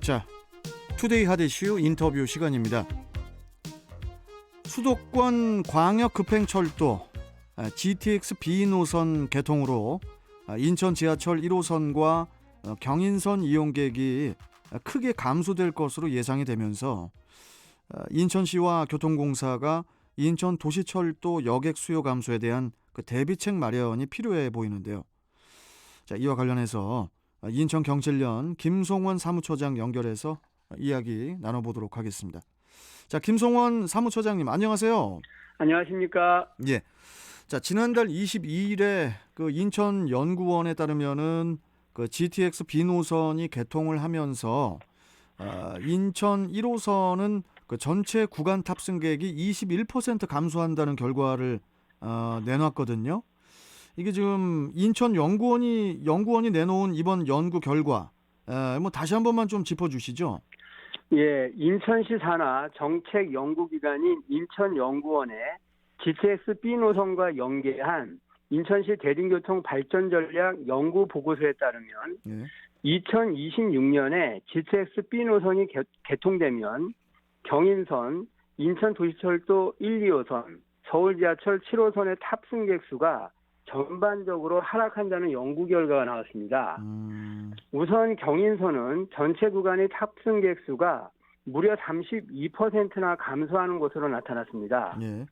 자, 투데이 핫 이슈 인터뷰 시간입니다. 수도권 광역 급행철도 GTX B 노선 개통으로 인천 지하철 1호선과 경인선 이용객이 크게 감소될 것으로 예상이 되면서 인천시와 교통공사가 인천 도시철도 여객 수요 감소에 대한 그 대비책 마련이 필요해 보이는데요. 자, 이와 관련해서 인천경찰련 김송원 사무처장 연결해서 이야기 나눠보도록 하겠습니다. 자, 김송원 사무처장님 안녕하세요. 안녕하십니까? 예. 자, 지난달 22일에 그 인천연구원에 따르면은 그 GTX B 노선이 개통을 하면서 인천 1호선은 그 전체 구간 탑승객이 21% 감소한다는 결과를 내놨거든요. 이게 지금 인천연구원이 내놓은 이번 연구 결과 뭐 다시 한 번만 좀 짚어주시죠. 예, 인천시 산하 정책연구기관인 인천연구원의 GTX B 노선과 연계한 인천시 대중교통 발전 전략 연구 보고서에 따르면 예. 2026년에 GTX B 노선이 개통되면 경인선, 인천 도시철도 1, 2호선, 서울 지하철 7호선의 탑승객 수가 전반적으로 하락한다는 연구 결과가 나왔습니다. 우선 경인선은 전체 구간의 탑승객 수가 무려 32%나 감소하는 것으로 나타났습니다. 예.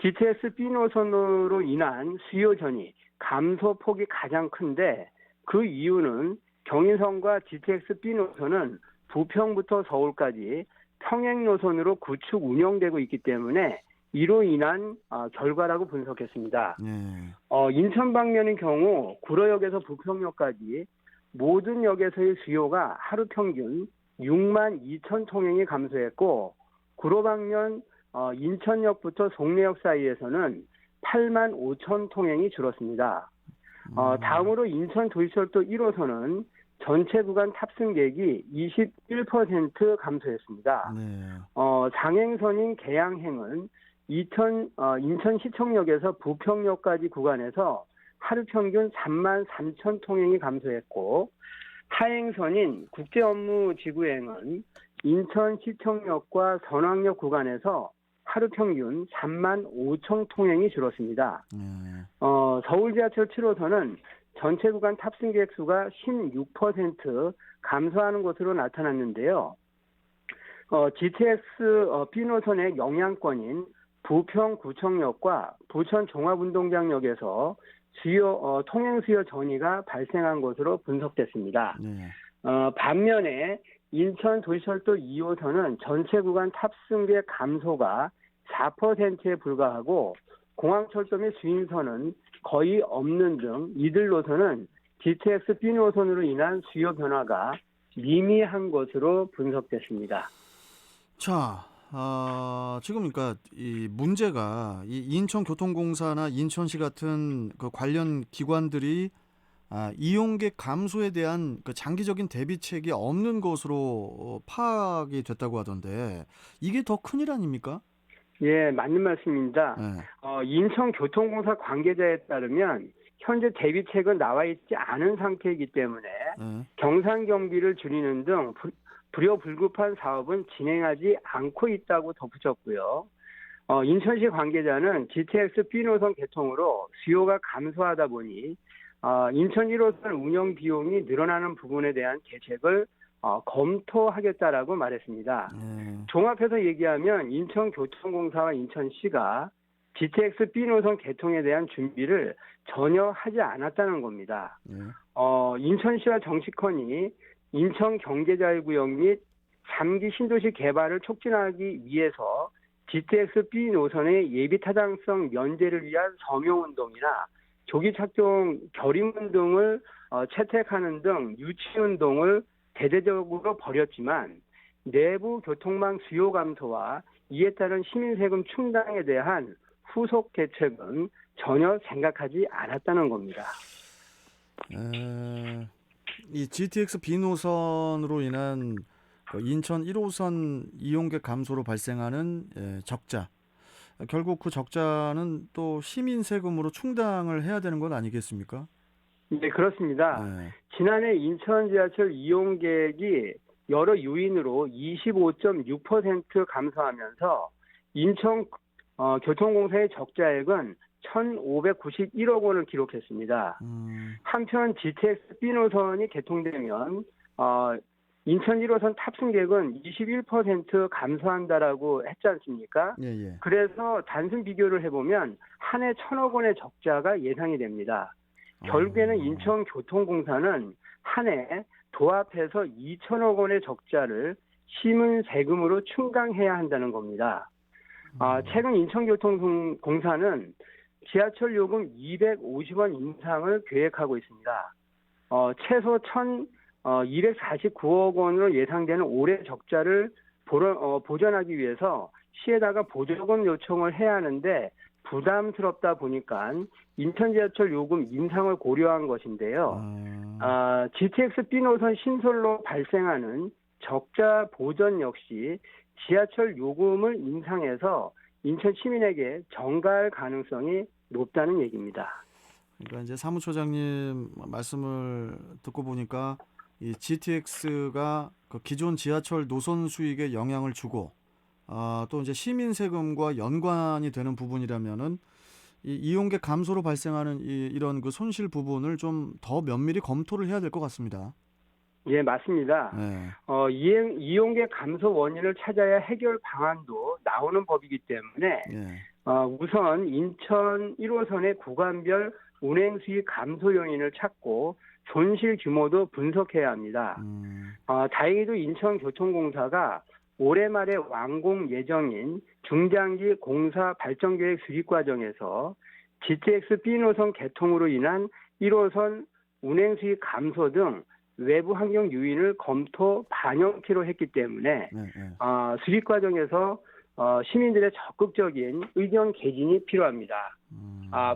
GTX B 노선으로 인한 수요 전이 감소폭이 가장 큰데 그 이유는 경인선과 GTX B 노선은 부평부터 서울까지 평행 노선으로 구축 운영되고 있기 때문에 이로 인한 결과라고 분석했습니다. 인천 방면의 경우 구로역에서 부평역까지 모든 역에서의 수요가 하루 평균 6만 2천 통행이 감소했고 구로 방면 인천역부터 송내역 사이에서는 8만 5천 통행이 줄었습니다. 다음으로 인천 도시철도 1호선은 전체 구간 탑승객이 21% 감소했습니다. 상행선인 계양행은 인천시청역에서 부평역까지 구간에서 하루 평균 3만 3천 통행이 감소했고 하행선인 국제업무지구행은 인천시청역과 선왕역 구간에서 하루 평균 3만 5천 통행이 줄었습니다. 서울 지하철 7호선은 전체 구간 탑승객 수가 16% 감소하는 것으로 나타났는데요. GTX B 노선의 영향권인 부평구청역과 부천 종합운동장역에서 통행 수요 전이가 발생한 것으로 분석됐습니다. 반면에 인천 도시철도 2호선은 전체 구간 탑승객 감소가 4%에 불과하고 공항철도 및 수인선은 거의 없는 등 이들 노선은 GTX B 노선으로 인한 수요 변화가 미미한 것으로 분석됐습니다. 자, 지금 그러니까 이 문제가 이 인천교통공사나 인천시 같은 그 관련 기관들이 이용객 감소에 대한 그 장기적인 대비책이 없는 것으로 파악이 됐다고 하던데 이게 더 큰일 아닙니까? 예, 맞는 말씀입니다. 인천교통공사 관계자에 따르면 현재 대비책은 나와 있지 않은 상태이기 때문에 경산 경비를 줄이는 등 불효불급한 사업은 진행하지 않고 있다고 덧붙였고요. 인천시 관계자는 GTX B 노선 개통으로 수요가 감소하다 보니 인천 1호선 운영 비용이 늘어나는 부분에 대한 대책을 검토하겠다라고 말했습니다. 종합해서 얘기하면 인천교통공사와 인천시가 GTX B 노선 개통에 대한 준비를 전혀 하지 않았다는 겁니다. 인천시와 정치권이 인천 경제자유구역 및 3기 신도시 개발을 촉진하기 위해서 GTX B 노선의 예비타당성 면제를 위한 서명운동이나 조기 착종 결의운동을 채택하는 등 유치운동을 대대적으로 벌였지만 내부 교통망 수요 감소와 이에 따른 시민세금 충당에 대한 후속 대책은 전혀 생각하지 않았다는 겁니다. 이 GTX B 노선으로 인한 인천 1호선 이용객 감소로 발생하는 적자, 결국 그 적자는 또 시민 세금으로 충당을 해야 되는 건 아니겠습니까? 네, 그렇습니다. 지난해 인천 지하철 이용객이 여러 요인으로 25.6% 감소하면서 인천 교통공사의 적자액은 1,591억 원을 기록했습니다. 한편 GTX B 노선이 개통되면 인천 1호선 탑승객은 21% 감소한다라고 했지 않습니까? 예, 예. 그래서 단순 비교를 해보면 한 해 1,000억 원의 적자가 예상이 됩니다. 결국에는 인천교통공사는 한 해 도합해서 2,000억 원의 적자를 시민 세금으로 충당해야 한다는 겁니다. 최근 인천교통공사는 지하철 요금 250원 인상을 계획하고 있습니다. 최소 1,249억 원으로 예상되는 올해 적자를 보전하기 위해서 시에다가 보조금 요청을 해야 하는데 부담스럽다 보니까 인천 지하철 요금 인상을 고려한 것인데요. GTX B 노선 신설로 발생하는 적자 보전 역시 지하철 요금을 인상해서 인천 시민에게 전가할 가능성이 높다는 얘기입니다. 그러니까 이제 사무처장님 말씀을 듣고 보니까 이 GTX가 그 기존 지하철 노선 수익에 영향을 주고 또 이제 시민 세금과 연관이 되는 부분이라면은 이 이용객 감소로 발생하는 이런 그 손실 부분을 좀 더 면밀히 검토를 해야 될 것 같습니다. 예, 맞습니다. 네. 이용객 감소 원인을 찾아야 해결 방안도 나오는 법이기 때문에 우선 인천 1호선의 구간별 운행 수익 감소 요인을 찾고 손실 규모도 분석해야 합니다. 다행히도 인천교통공사가 올해 말에 완공 예정인 중장기 공사 발전계획 수립 과정에서 GTX B 노선 개통으로 인한 1호선 운행 수익 감소 등 외부 환경 요인을 검토 반영키로 했기 때문에 수립 과정에서 시민들의 적극적인 의견 개진이 필요합니다.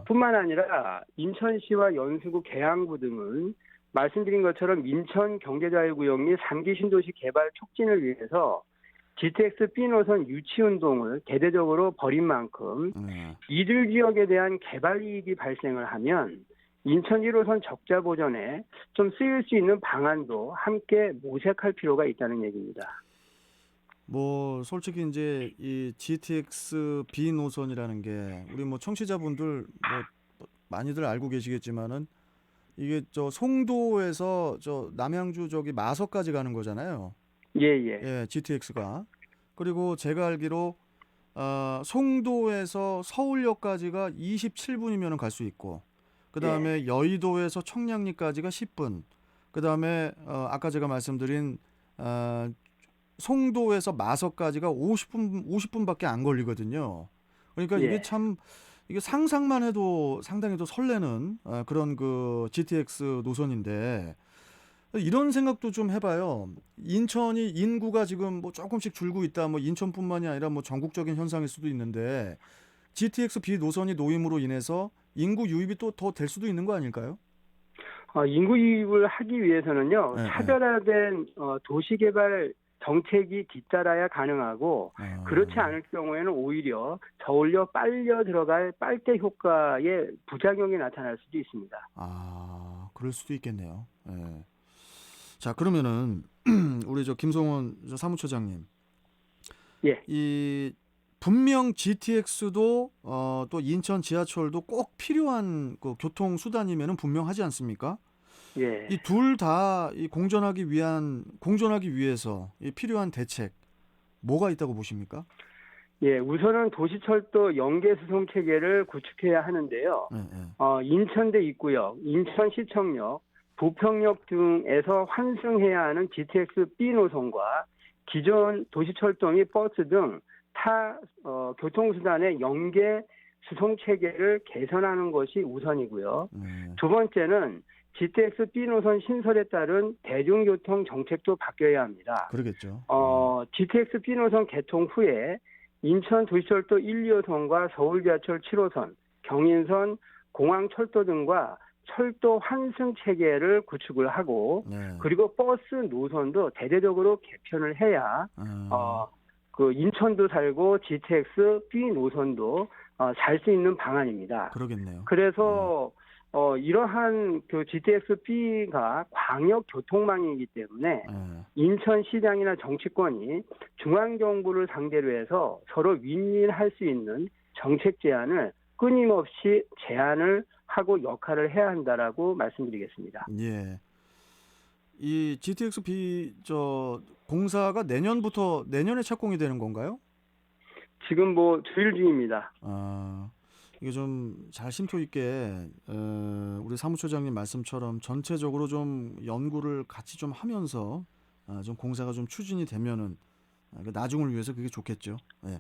뿐만 아니라 인천시와 연수구 계양구 등은 말씀드린 것처럼 인천 경제자유구역 및 3기 신도시 개발 촉진을 위해서 GTX B 노선 유치 운동을 대대적으로 벌인 만큼 이들 지역에 대한 개발 이익이 발생을 하면 인천 1호선 적자 보전에 좀 쓰일 수 있는 방안도 함께 모색할 필요가 있다는 얘기입니다. 뭐 솔직히 이제 이 GTX B 노선이라는 게 우리 뭐 청취자분들 뭐 많이들 알고 계시겠지만은 이게 저 송도에서 저 남양주 저기 마석까지 가는 거잖아요. 예, GTX가. 그리고 제가 알기로 송도에서 서울역까지가 27분이면 갈 수 있고, 그 다음에 여의도에서 청량리까지가 10분, 그 다음에 아까 제가 말씀드린 송도에서 마석까지가 50분밖에 안 걸리거든요. 그러니까 이게 참 이게 상상만 해도 상당히 또 설레는 그런 그 GTX 노선인데 이런 생각도 좀 해봐요. 인천이 인구가 지금 뭐 조금씩 줄고 있다. 뭐 인천뿐만이 아니라 뭐 전국적인 현상일 수도 있는데 GTX B 노선이 노임으로 인해서 인구 유입이 또 더 될 수도 있는 거 아닐까요? 인구 유입을 하기 위해서는요, 차별화된 도시개발 정책이 뒤따라야 가능하고 그렇지 않을 경우에는 오히려 저울려 빨려 들어갈 빨대 효과의 부작용이 나타날 수도 있습니다. 그럴 수도 있겠네요. 예. 자, 그러면은 우리 저 김성원 사무처장님, 이 분명 GTX도 또 인천 지하철도 꼭 필요한 그 교통 수단이면은 분명하지 않습니까? 이 둘 다 이 공존하기 위해서 이 필요한 대책 뭐가 있다고 보십니까? 우선은 도시철도 연계수송 체계를 구축해야 하는데요. 인천대 입구역, 인천시청역, 부평역 등에서 환승해야 하는 GTX B 노선과 기존 도시철도 및 버스 등 타 교통수단의 연계 수송 체계를 개선하는 것이 우선이고요. 두 번째는 GTX B 노선 신설에 따른 대중교통 정책도 바뀌어야 합니다. 그러겠죠. GTX B 노선 개통 후에 인천 도시철도 1, 2호선과 서울 지하철 7호선, 경인선, 공항철도 등과 철도 환승 체계를 구축을 하고 그리고 버스 노선도 대대적으로 개편을 해야 그 인천도 살고 GTX B 노선도 살 수 있는 방안입니다. 그러겠네요. 그래서 이러한 그 GTX-B가 광역 교통망이기 때문에 인천시장이나 정치권이 중앙정부를 상대로 해서 서로 윈윈할 수 있는 정책 제안을 끊임없이 제안을 하고 역할을 해야 한다라고 말씀드리겠습니다. 예. 이 GTX-B 공사가 내년에 착공이 되는 건가요? 지금 조율 중입니다. 이게 좀 잘 심도 있게 우리 사무처장님 말씀처럼 전체적으로 좀 연구를 같이 좀 하면서 좀 공사가 좀 추진이 되면은 나중을 위해서 그게 좋겠죠. 예.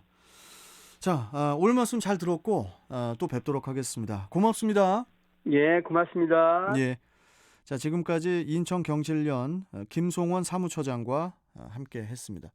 자, 오늘 말씀 잘 들었고 또 뵙도록 하겠습니다. 고맙습니다. 예, 고맙습니다. 예. 자, 지금까지 인천경실련 김송원 사무처장과 함께 했습니다.